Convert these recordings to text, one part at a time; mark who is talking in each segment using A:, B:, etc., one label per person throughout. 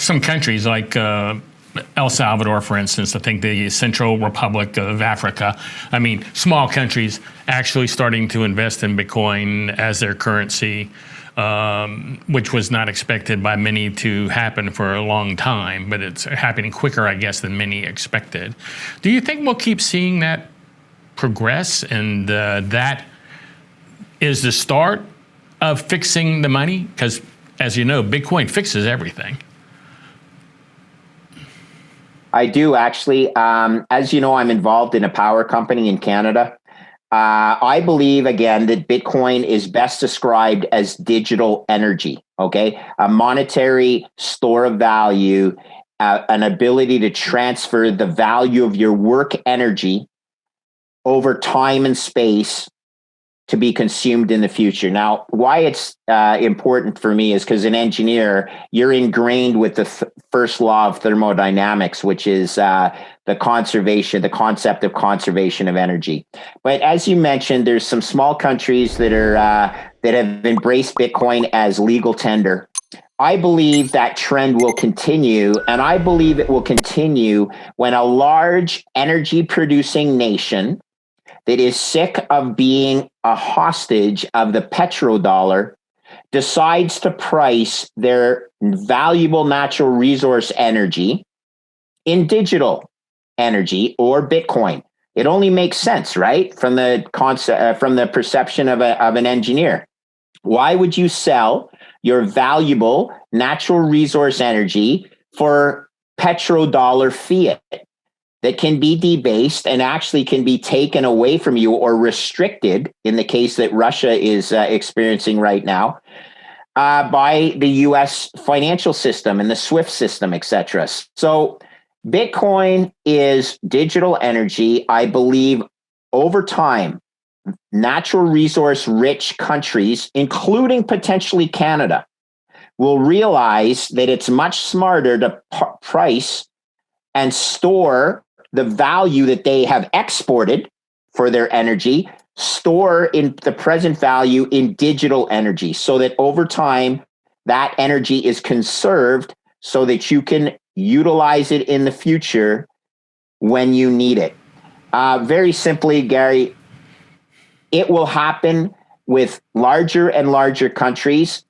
A: some countries like El Salvador, for instance, I think the Central Republic of Africa, I mean, small countries actually starting to invest in Bitcoin as their currency, which was not expected by many to happen for a long time, but it's happening quicker, I guess, than many expected. Do you think we'll keep seeing that progress, and that is the start of fixing the money? Because, as you know, Bitcoin fixes everything.
B: I do, actually. As you know, I'm involved in a power company in Canada. I believe, again, that Bitcoin is best described as digital energy, okay? A monetary store of value, an ability to transfer the value of your work energy over time and space to be consumed in the future. Now, why it's important for me is because an engineer, you're ingrained with the first law of thermodynamics, which is the concept of conservation of energy. But as you mentioned, there's some small countries that have embraced Bitcoin as legal tender. I believe that trend will continue, and I believe it will continue when a large energy producing nation that is sick of being a hostage of the petrodollar decides to price their valuable natural resource energy in digital energy or Bitcoin. It only makes sense, right? From the concept, from the perception of an engineer. Why would you sell your valuable natural resource energy for petrodollar fiat that can be debased and actually can be taken away from you or restricted, in the case that Russia is experiencing right now, by the US financial system and the SWIFT system, etc. So Bitcoin is digital energy. I believe over time, natural resource rich countries, including potentially Canada, will realize that it's much smarter to price and store the value that they have exported for their energy, store in the present value in digital energy, so that over time, that energy is conserved so that you can utilize it in the future when you need it. Very simply, Gary, it will happen with larger and larger countries.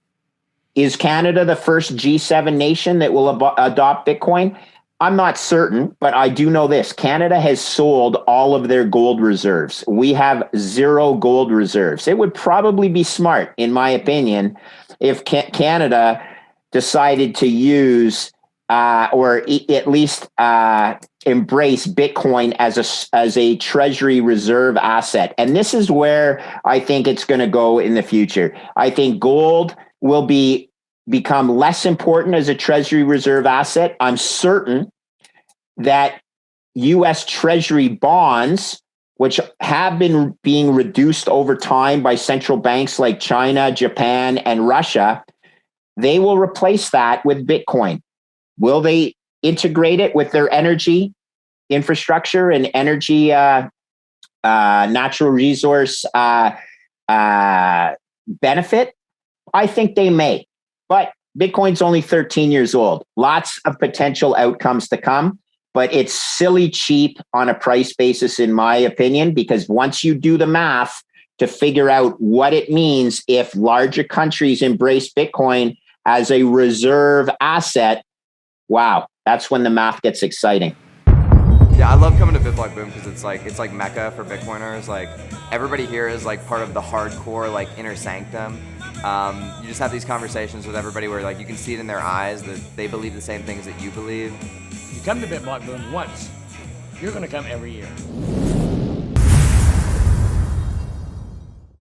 B: Is Canada the first G7 nation that will adopt Bitcoin? I'm not certain, but I do know this. Canada has sold all of their gold reserves. We have zero gold reserves. It would probably be smart, in my opinion, if Canada decided to use or at least embrace Bitcoin as a treasury reserve asset. And this is where I think it's going to go in the future. I think gold will become less important as a treasury reserve asset. I'm certain that U.S. Treasury bonds, which have been being reduced over time by central banks like China, Japan, and Russia, they will replace that with Bitcoin. Will they integrate it with their energy infrastructure and energy natural resource benefit? I think they may. But Bitcoin's only 13 years old. Lots of potential outcomes to come, but it's silly cheap on a price basis, in my opinion, because once you do the math to figure out what it means if larger countries embrace Bitcoin as a reserve asset, wow, that's when the math gets exciting.
C: Yeah, I love coming to BitBlockBoom because it's like Mecca for Bitcoiners. Like everybody here is like part of the hardcore like inner sanctum. You just have these conversations with everybody where like you can see it in their eyes that they believe the same things that you believe.
A: You come to BitBlockBoom once, you're going to come every year.